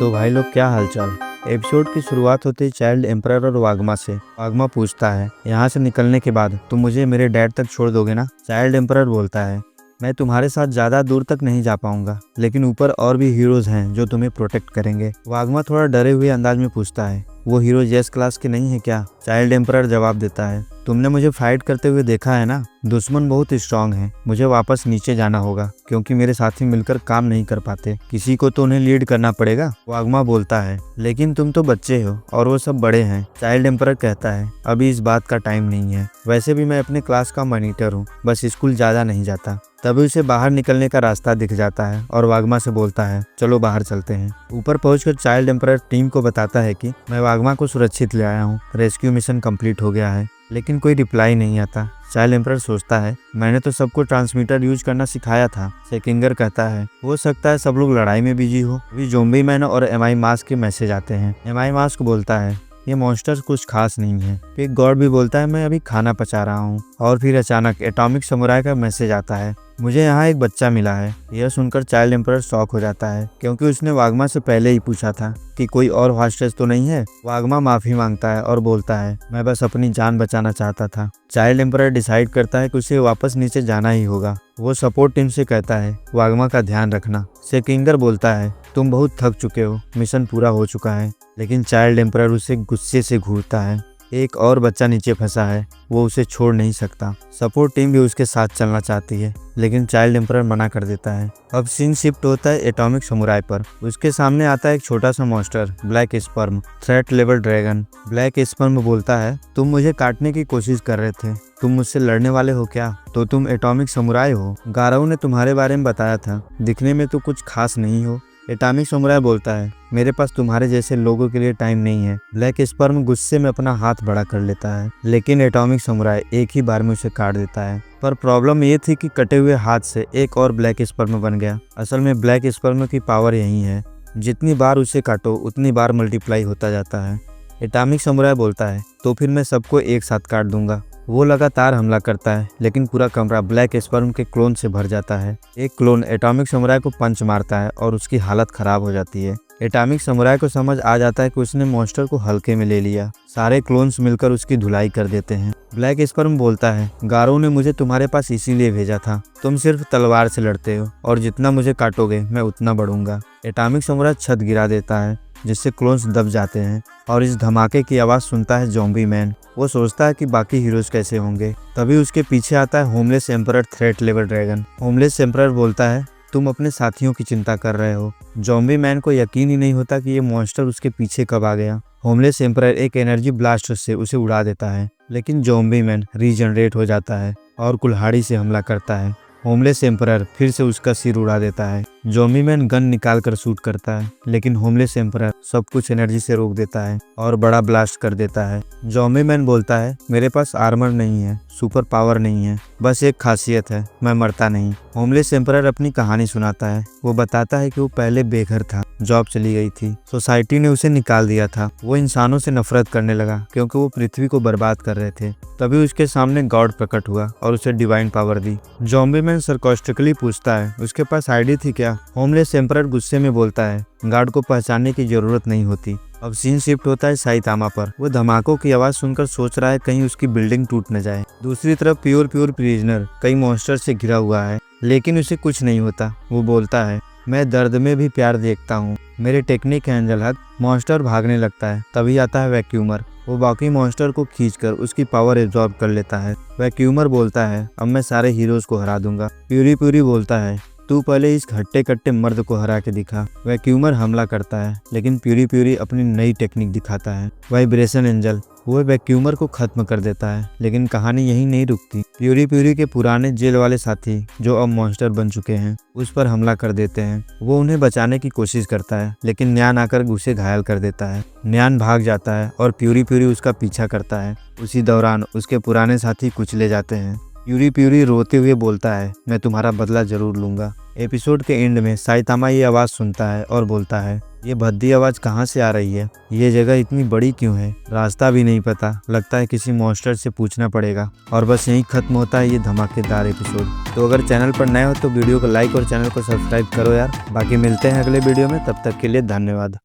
तो भाई लोग, क्या हालचाल। एपिसोड की शुरुआत होती है चाइल्ड एम्परर और वागमा से। वागमा पूछता है, यहाँ से निकलने के बाद तुम मुझे मेरे डैड तक छोड़ दोगे ना। चाइल्ड एम्परर बोलता है, मैं तुम्हारे साथ ज्यादा दूर तक नहीं जा पाऊंगा, लेकिन ऊपर और भी हीरोज हैं जो तुम्हें प्रोटेक्ट करेंगे। वागमा थोड़ा डरे हुए अंदाज में पूछता है, वो हीरो जेस क्लास के नहीं है क्या। चाइल्ड एम्परर जवाब देता है, तुमने मुझे फाइट करते हुए देखा है ना, दुश्मन बहुत स्ट्रांग है। मुझे वापस नीचे जाना होगा क्योंकि मेरे साथी मिलकर काम नहीं कर पाते, किसी को तो उन्हें लीड करना पड़ेगा। वागमा बोलता है, लेकिन तुम तो बच्चे हो और वो सब बड़े हैं। चाइल्ड एम्परर कहता है, अभी इस बात का टाइम नहीं है, वैसे भी मैं अपने क्लास का मॉनिटर हूँ, बस स्कूल ज्यादा नहीं जाता। तभी उसे बाहर निकलने का रास्ता दिख जाता है और वागमा से बोलता है, चलो बाहर चलते हैं। ऊपर पहुंचकर चाइल्ड एम्परर टीम को बताता है कि मैं वागमा को सुरक्षित ले आया हूँ, रेस्क्यू मिशन कंप्लीट हो गया है। लेकिन कोई रिप्लाई नहीं आता। चाइल्ड एम्परर सोचता है, मैंने तो सबको ट्रांसमीटर यूज करना सिखाया था। सेकिंगर कहता है, हो सकता है सब लोग लड़ाई में बिजी हो। अभी ज़ॉम्बी मैन और एमआई मास्क के मैसेज आते हैं। एमआई मास्क बोलता है, ये मॉन्स्टर्स कुछ खास नहीं है। फिर गॉड भी बोलता है, मैं अभी खाना पचा रहा हूँ। और फिर अचानक एटॉमिक समुराई का मैसेज आता है, मुझे यहाँ एक बच्चा मिला है। यह सुनकर चाइल्ड एम्परर शॉक हो जाता है क्योंकि उसने वागमा से पहले ही पूछा था कि कोई और हॉस्टेज तो नहीं है। वागमा माफी मांगता है और बोलता है, मैं बस अपनी जान बचाना चाहता था। चाइल्ड एम्परर डिसाइड करता है कि उसे वापस नीचे जाना ही होगा। वो सपोर्ट टीम से कहता है, वागमा का ध्यान रखना। सेकिंगर बोलता है, तुम बहुत थक चुके हो, मिशन पूरा हो चुका है। लेकिन चाइल्ड एम्परर उसे गुस्से से घूरता है। एक और बच्चा नीचे फंसा है, वो उसे छोड़ नहीं सकता। सपोर्ट टीम भी उसके साथ चलना चाहती है, लेकिन चाइल्ड एम्परर मना कर देता है। अब सीन शिफ्ट होता है एटॉमिक समुराई पर। उसके सामने आता है एक छोटा सा monster, black sperm, threat level dragon. Black sperm बोलता है, तुम मुझे काटने की कोशिश कर रहे थे, तुम मुझसे लड़ने वाले हो क्या? तो तुम एटॉमिक समुराई हो? गाराऊ ने तुम्हारे बारे में बताया था, दिखने में तो कुछ खास नहीं हो। एटॉमिक समुराई बोलता है, मेरे पास तुम्हारे जैसे लोगों के लिए टाइम नहीं है। ब्लैक स्पर्म गुस्से में अपना हाथ बड़ा कर लेता है, लेकिन एटॉमिक समुराई एक ही बार में उसे काट देता है। पर प्रॉब्लम ये थी कि कटे हुए हाथ से एक और ब्लैक स्पर्म बन गया। असल में ब्लैक स्पर्म की पावर यही है, जितनी बार उसे काटो उतनी बार मल्टीप्लाई होता जाता है। एटॉमिक समुराई बोलता है, तो फिर मैं सबको एक साथ काट दूंगा। वो लगातार हमला करता है, लेकिन पूरा कमरा ब्लैक स्पर्म के क्लोन से भर जाता है। एक क्लोन एटॉमिक समुराई को पंच मारता है और उसकी हालत खराब हो जाती है। एटॉमिक समुराई को समझ आ जाता है कि उसने मॉन्स्टर को हल्के में ले लिया। सारे क्लोन्स मिलकर उसकी धुलाई कर देते हैं। ब्लैक स्पर्म बोलता है, गारो ने मुझे तुम्हारे पास इसीलिए भेजा था, तुम सिर्फ तलवार से लड़ते हो और जितना मुझे काटोगे मैं उतना बढ़ूंगा। एटॉमिक समुराई छत गिरा देता है, जिससे क्लोन्स दब जाते हैं और इस धमाके की आवाज सुनता है ज़ॉम्बी मैन। वो सोचता है कि बाकी हीरोज कैसे होंगे। तभी उसके पीछे आता है homeless emperor threat level dragon. Homeless emperor बोलता है, तुम अपने साथियों की चिंता कर रहे हो। ज़ॉम्बी मैन को यकीन ही नहीं होता कि ये मॉन्स्टर उसके पीछे कब आ गया। होमलेस एम्परर एक एनर्जी ब्लास्ट से उसे उड़ा देता है, लेकिन ज़ॉम्बी मैन रीजनरेट हो जाता है और कुल्हाड़ी से हमला करता है। होमलेस एम्परर फिर से उसका सिर उड़ा देता है। ज़ॉम्बी मैन गन निकाल कर शूट करता है, लेकिन होमलेस एम्परर सब कुछ एनर्जी से रोक देता है और बड़ा ब्लास्ट कर देता है। ज़ॉम्बी मैन बोलता है, मेरे पास आर्मर नहीं है, सुपर पावर नहीं है, बस एक खासियत है, मैं मरता नहीं। होमलेस एम्परर अपनी कहानी सुनाता है। वो बताता है कि वो पहले बेघर था, जॉब चली गई थी, सोसाइटी ने उसे निकाल दिया था। वो इंसानों से नफरत करने लगा क्योंकि वो पृथ्वी को बर्बाद कर रहे थे। तभी उसके सामने गॉड प्रकट हुआ और उसे डिवाइन पावर दी। ज़ॉम्बी मैन सरकास्टिकली पूछता है, उसके पास आईडी थी क्या? होमलेस एम्परर गुस्से में बोलता है, गार्ड को पहचानने की जरूरत नहीं होती। अब सीन शिफ्ट होता है साइतामा पर। वो धमाकों की आवाज सुनकर सोच रहा है कहीं उसकी बिल्डिंग टूट न जाए। दूसरी तरफ प्योर प्रिजनर कई मॉन्स्टर से घिरा हुआ है, लेकिन उसे कुछ नहीं होता। वो बोलता है, मैं दर्द में भी प्यार देखता हूँ, मेरे टेक्निक है एंजल हक। मॉन्स्टर भागने लगता है, तभी आता है वैक्यूमर। वो बाकी मॉन्स्टर को खींचकर उसकी पावर एब्जॉर्ब कर लेता है। वैक्यूमर बोलता है, अब मैं सारे हीरोज को हरा दूंगा। प्यूरी बोलता है, तू पहले इस हट्टे कट्टे मर्द को हरा के दिखा। वैक्यूमर हमला करता है, लेकिन प्यूरी अपनी नई टेक्निक दिखाता है, वाइब्रेशन एंजल। वो वैक्यूमर को खत्म कर देता है, लेकिन कहानी यहीं नहीं रुकती। प्यूरी के पुराने जेल वाले साथी जो अब मॉन्स्टर बन चुके हैं उस पर हमला कर देते हैं। वो उन्हें बचाने की कोशिश करता है, लेकिन न्यान आकर उसे घायल कर देता है। न्यान भाग जाता है और प्यूरी उसका पीछा करता है। उसी दौरान उसके पुराने साथी कुचले जाते हैं। प्यूरी रोते हुए बोलता है, मैं तुम्हारा बदला जरूर लूंगा। एपिसोड के एंड में साइतामा ये आवाज सुनता है और बोलता है, ये भद्दी आवाज कहाँ से आ रही है? ये जगह इतनी बड़ी क्यों है? रास्ता भी नहीं पता, लगता है किसी मॉन्स्टर से पूछना पड़ेगा। और बस यहीं खत्म होता है ये धमाकेदार एपिसोड। तो अगर चैनल पर नए हो तो वीडियो को लाइक और चैनल को सब्सक्राइब करो यार। बाकी मिलते हैं अगले वीडियो में, तब तक के लिए धन्यवाद।